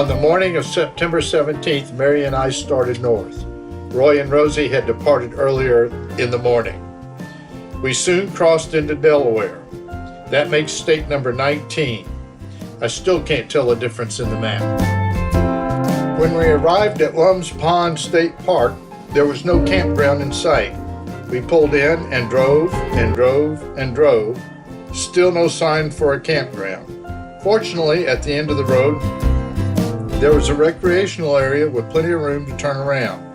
On the morning of September 17th, Mary and I started north. Roy and Rosie had departed earlier in the morning. We soon crossed into Delaware. That makes state number 19. I still can't tell the difference in the map. When we arrived at Lums Pond State Park, there was no campground in sight. We pulled in and drove and drove and drove. Still no sign for a campground. Fortunately, at the end of the road, there was a recreational area with plenty of room to turn around.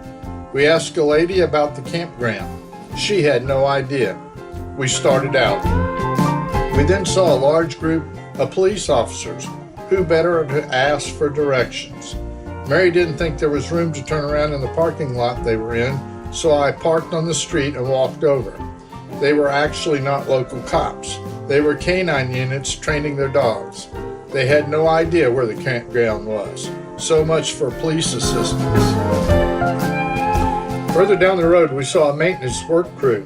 We asked a lady about the campground. She had no idea. We started out. We then saw a large group of police officers. Who better to ask for directions? Mary didn't think there was room to turn around in the parking lot they were in, so I parked on the street and walked over. They were actually not local cops. They were canine units training their dogs. They had no idea where the campground was. So much for police assistance. Further down the road, we saw a maintenance work crew.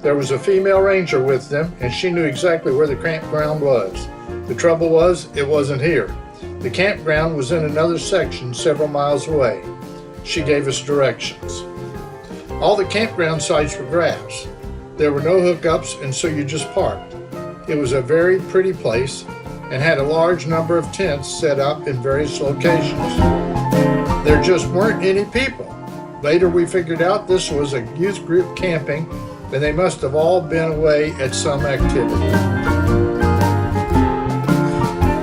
There was a female ranger with them, and she knew exactly where the campground was. The trouble was, it wasn't here. The campground was in another section several miles away. She gave us directions. All the campground sites were grass. There were no hookups, and so you just parked. It was a very pretty place and had a large number of tents set up in various locations. There just weren't any people. Later we figured out this was a youth group camping, and they must have all been away at some activity.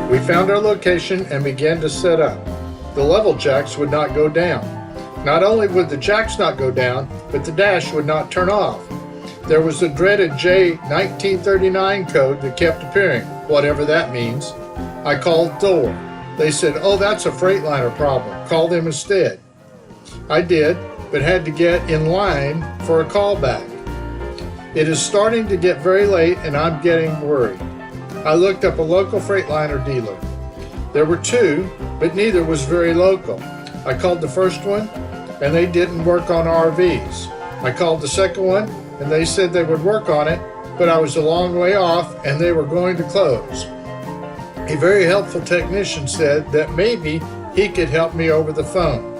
We found our location and began to set up. The level jacks would not go down. Not only would the jacks not go down, but the dash would not turn off. There was the dreaded J1939 code that kept appearing, whatever that means. I called Thor. They said, "Oh, that's a Freightliner problem. Call them instead." I did, but had to get in line for a callback. It is starting to get very late and I'm getting worried. I looked up a local Freightliner dealer. There were two, but neither was very local. I called the first one and they didn't work on RVs. I called the second one and they said they would work on it, but I was a long way off and they were going to close. A very helpful technician said that maybe he could help me over the phone.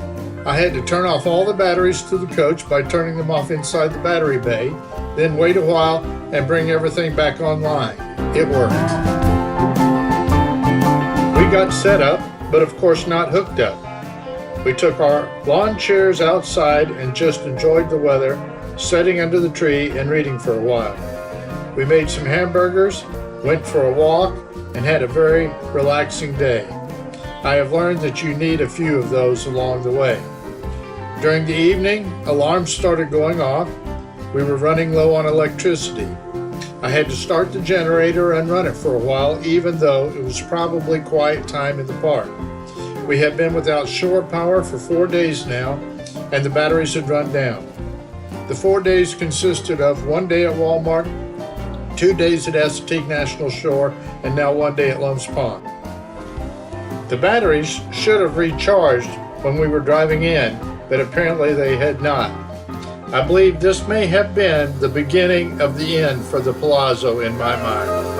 I had to turn off all the batteries to the coach by turning them off inside the battery bay, then wait a while and bring everything back online. It worked. We got set up, but of course not hooked up. We took our lawn chairs outside and just enjoyed the weather, sitting under the tree and reading for a while. We made some hamburgers, went for a walk, and had a very relaxing day. I have learned that you need a few of those along the way. During the evening, alarms started going off. We were running low on electricity. I had to start the generator and run it for a while, even though it was probably quiet time in the park. We had been without shore power for 4 days now, and the batteries had run down. The 4 days consisted of 1 day at Walmart, 2 days at Assateague National Shore, and now 1 day at Lums Pond. The batteries should have recharged when we were driving in, but apparently they had not. I believe this may have been the beginning of the end for the Palazzo in my mind.